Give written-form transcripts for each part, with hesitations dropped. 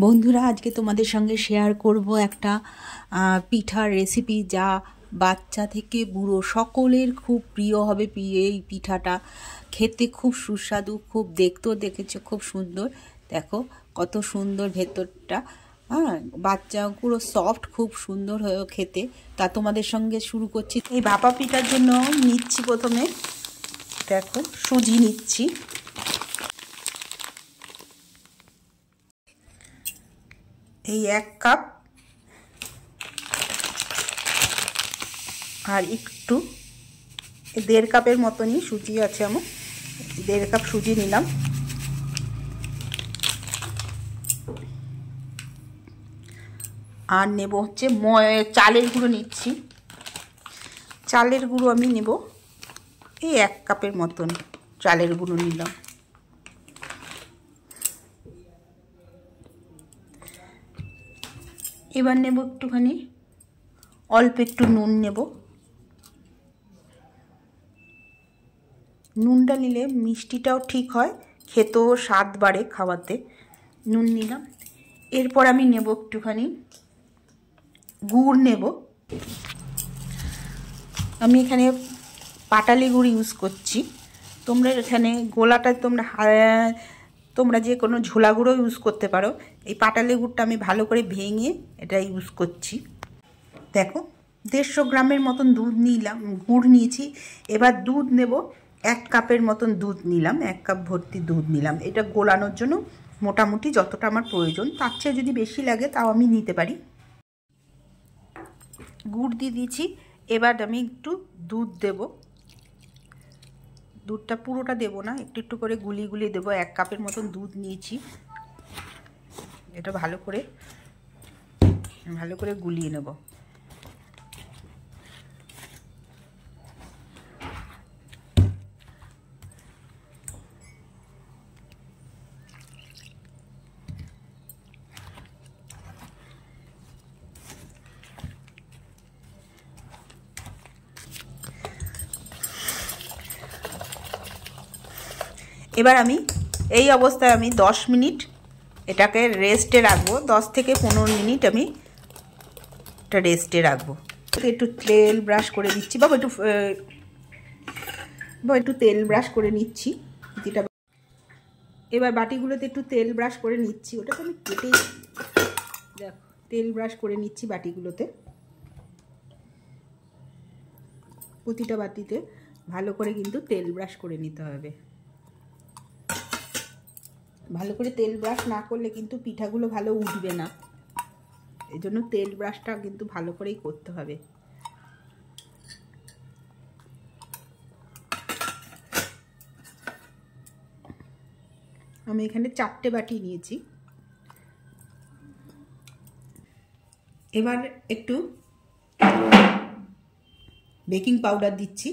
বন্ধুরা, আজকে তোমাদের সঙ্গে শেয়ার করব একটা পিঠার রেসিপি, যা বাচ্চা থেকে বুড়ো সকলের খুব প্রিয় হবে। এই পিঠাটা খেতে খুব সুস্বাদু, খুব দেখতেও দেখেছো খুব সুন্দর। দেখো কত সুন্দর ভেতরটা, হ্যাঁ, বাচ্চা পুরো সফট, খুব সুন্দর হয়ে খেতে। তা তোমাদের সঙ্গে শুরু করছি। এই ভাপা পিঠার জন্য নিচ্ছি প্রথমে, দেখো সুজি নিচ্ছি, এই 1 কাপ, আর একটু 1.5 কাপের মতনই সুজি আছে আমার, 1.5 কাপ সুজি নিলাম। আর নেব হচ্ছে চালের গুঁড়ো নিচ্ছি। চালের গুঁড়ো আমি নেব এই 1 কাপের মতন চালের গুঁড়ো নিলাম। এবার নেব একটুখানি, অল্প একটু নুন নেব। নুনটা নিলে মিষ্টিটাও ঠিক হয়, খেতেও স্বাদ বাড়ে খাওয়াতে। নুন নিলাম। এরপর আমি নেব একটুখানি গুড় নেব। আমি এখানে পাটালি গুড় ইউজ করছি। তোমরা এখানে গোলাটায় তোমরা যে কোনো ঝোলা গুঁড়ো ইউজ করতে পারো। এই পাটালি গুড়টা আমি ভালো করে ভেঙে এটা ইউজ করছি। দেখো 150 গ্রামের মতন দুধ নিলাম, গুড় নিয়েছি। এবার দুধ নেব, 1 কাপের মতন দুধ নিলাম, 1 কাপ ভর্তি দুধ নিলাম। এটা গোলানোর জন্য মোটামুটি যতটা আমার প্রয়োজন, তার চেয়ে যদি বেশি লাগে তাও আমি নিতে পারি। গুড় দিয়ে দিয়েছি। এবার আমি একটু দুধ দেব। দুধটা পুরোটা দেব না, একটু একটু করে গুলিয়ে গুলিয়ে দেবো। 1 কাপের মতন দুধ নিয়েছি। এটা ভালো করে গুলিয়ে নেব। এবার আমি এই অবস্থায় 10 মিনিট এটাকে রেস্টে রাখবো। 10 থেকে 15 মিনিট আমি এটা রেস্টে রাখবো। একটু তেল ব্রাশ করে দিচ্ছি, বাবা একটু তেল ব্রাশ করে নিচ্ছি। যেটা এবার বাটিগুলোতে একটু তেল ব্রাশ করে নিচ্ছি। ওটা তো আমি কেটেই, দেখো তেল ব্রাশ করে নিচ্ছি বাটিগুলোতে। প্রতিটা বাটিতে ভালো করে কিন্তু তেল ব্রাশ করে নিতে হবে। ভালো করে তেল ব্রাশ না করলে কিন্তু পিঠাগুলো ভালো উঠবে না। এই জন্য তেল ব্রাশটা কিন্তু ভালো করেই করতে হবে। আমি এখানে 4টে বাটি নিয়েছি। এবার একটু বেকিং পাউডার দিচ্ছি।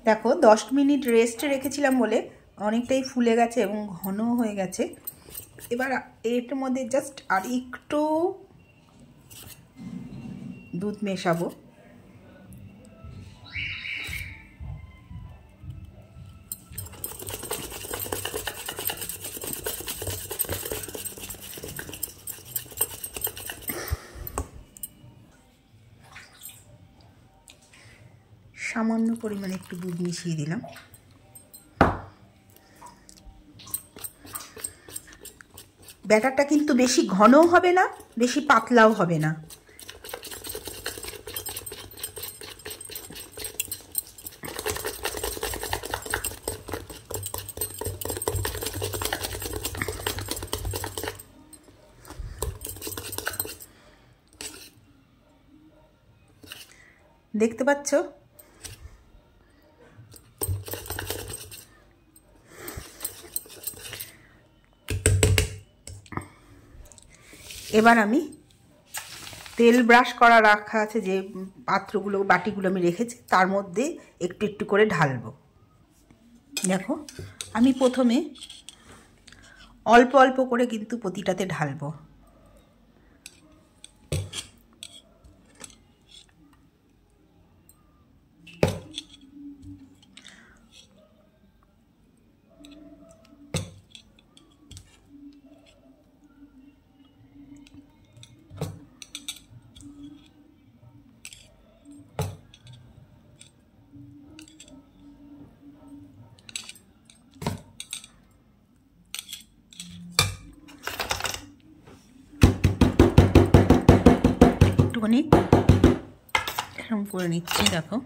দেখো 10 মিনিট রেস্টে রেখেছিলাম বলে অনেকটাই ফুলে গেছে এবং ঘন হয়ে গেছে। এবার এর মধ্যে জাস্ট আর একটু দুধ মেশাবো। সামান্য পরিমাণে একটু দুধ মিশিয়ে দিলাম। ব্যাটারটা কিন্তু বেশি ঘনও হবে না, বেশি পাতলাও হবে না। দেখতে পাচ্ছ? এবার আমি তেল ব্রাশ করা রাখা আছে যে পাত্রগুলো বাটিগুলো আমি রেখেছি তার মধ্যে একটু একটু করে ঢালবো। দেখো আমি প্রথমে অল্প অল্প করে কিন্তু প্রতিটাতে ঢালবো। একটুখানি এরকম করে নিচ্ছি। দেখো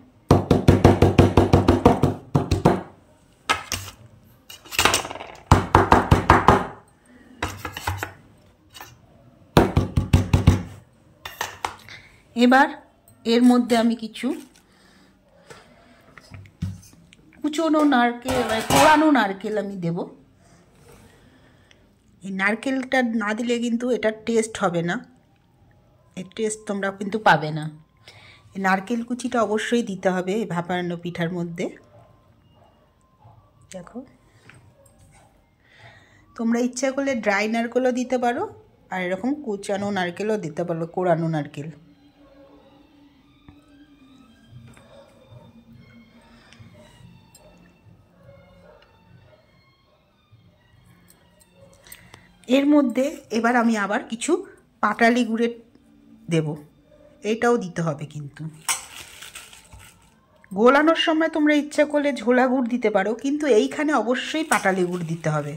এবার এর মধ্যে আমি কিছু কুচনো নারকেল কোরানো নারকেল আমি দেব। এই নারকেলটা না দিলে কিন্তু এটার টেস্ট হবে না, এর টেস্ট তোমরা কিন্তু পাবে না। এই নারকেল কুচিটা অবশ্যই দিতে হবে এই ভাপানো পিঠার মধ্যে। দেখো তোমরা ইচ্ছা করলে ড্রাই নারকেলও দিতে পারো আর এরকম কুচানো নারকেলও দিতে পারো, কোরানো নারকেল। এর মধ্যে এবার আমি আবার কিছু পাটালি গুড়ের দেব, এটাও দিতে হবে। কিন্তু গোলানোর সময় তোমরা ইচ্ছা করলে ঝোলা গুড় দিতে পারো, কিন্তু এইখানে অবশ্যই পাটালি গুড় দিতে হবে।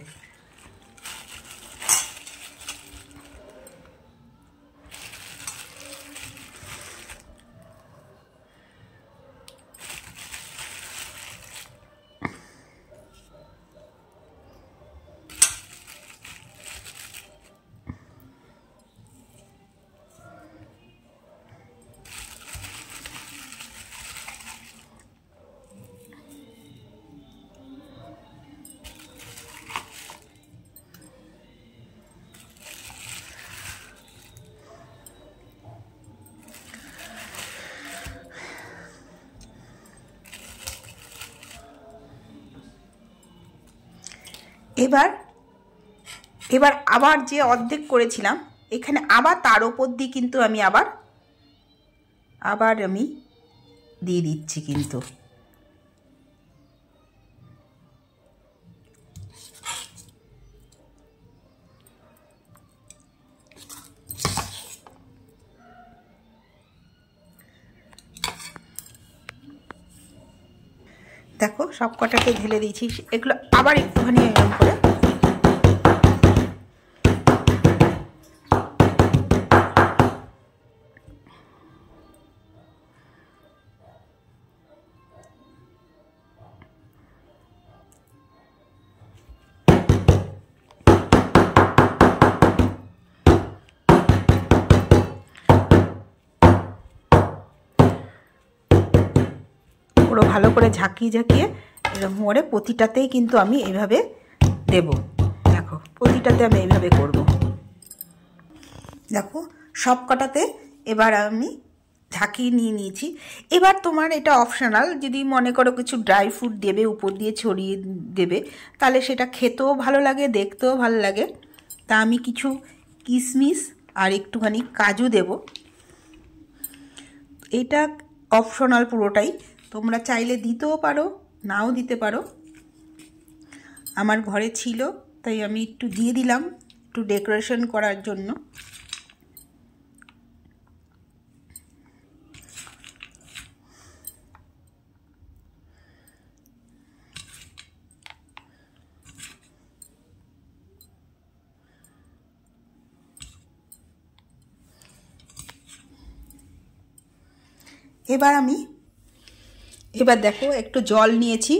এবার আবার যে অর্ধেক করেছিলাম এখানে আবার তার উপর দিয়ে কিন্তু আমি আবার আমি দিয়ে দিচ্ছি। কিন্তু দেখো সব কটাকে ঢেলে দিয়েছি, এগুলো আবার একটুখানি এরকম করে পুরো ভালো করে ঝাঁকিয়ে ঝাঁকিয়ে এরকম করে প্রতিটাতেই কিন্তু আমি এইভাবে দেব। দেখো প্রতিটাতে আমি এইভাবে করব। দেখো সব কটাতে এবার আমি ঝাঁকিয়ে নিয়ে নিয়েছি। এবার তোমার এটা অপশনাল, যদি মনে করো কিছু ড্রাই ফ্রুট দেবে উপর দিয়ে ছড়িয়ে দেবে তাহলে সেটা খেতেও ভালো লাগে, দেখতেও ভালো লাগে। তা আমি কিছু কিশমিশ আর একটুখানি কাজু দেব। এটা অপশনাল পুরোটাই, তোমরা চাইলে দিতেও পারো নাও দিতে পারো। আমার ঘরে ছিল তাই আমি একটু দিয়ে দিলাম একটু ডেকোরেশন করার জন্য। এবার দেখো একটু জল নিয়েছি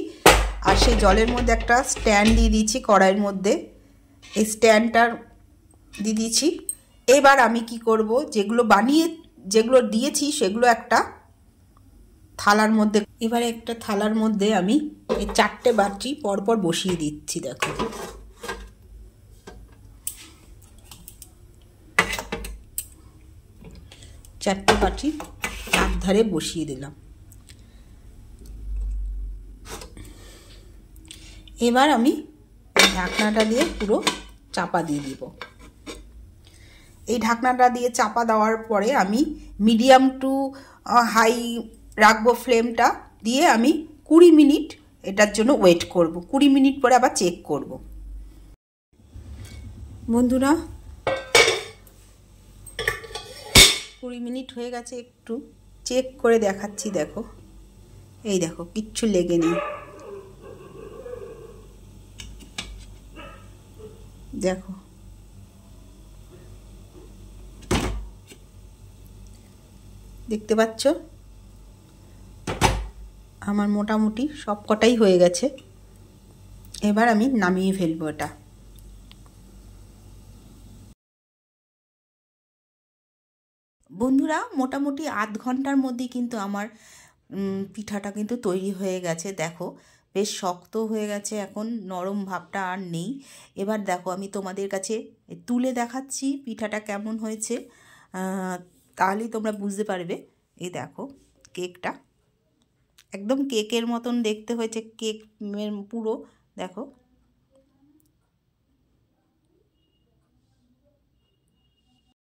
আর সেই জলের মধ্যে একটা স্ট্যান্ড দিয়ে দিয়েছি কড়াইয়ের মধ্যে, এই স্ট্যান্ডটার দিয়ে দিয়েছি। এবার আমি কি করব, যেগুলো দিয়েছি সেগুলো একটা থালার মধ্যে, এবারে একটা থালার মধ্যে আমি এই 4টে বাটি পরপর বসিয়ে দিচ্ছি। দেখো 4টে বাটি চার ধারে বসিয়ে দিলাম। এবার আমি ঢাকনাটা দিয়ে পুরো চাপা দিয়ে দিব। এই ঢাকনাটা দিয়ে চাপা দেওয়ার পরে আমি মিডিয়াম টু হাই রাখবো ফ্লেমটা দিয়ে আমি 20 মিনিট এটার জন্য ওয়েট করব। 20 মিনিট পরে আবার চেক করব। বন্ধুরা 20 মিনিট হয়ে গেছে, একটু চেক করে দেখাচ্ছি। দেখো, এই দেখো কিচ্ছু লেগে নেই। দেখো দেখতে পাচ্ছ আমার মোটামুটি সব কটাই হয়ে গেছে। এবার আমি নামিয়ে ফেলবো এটা। বন্ধুরা মোটামুটি আধ ঘন্টার মধ্যেই কিন্তু আমার পিঠাটা কিন্তু তৈরি হয়ে গেছে। দেখো বেশ শক্ত হয়ে গেছে, এখন নরম ভাবটা আর নেই। এবার দেখো আমি তোমাদের কাছে তুলে দেখাচ্ছি পিঠাটা কেমন হয়েছে, তাহলেই তোমরা বুঝতে পারবে। এই দেখো কেকটা একদম কেকের মতন দেখতে হয়েছে, কেকের পুরো। দেখো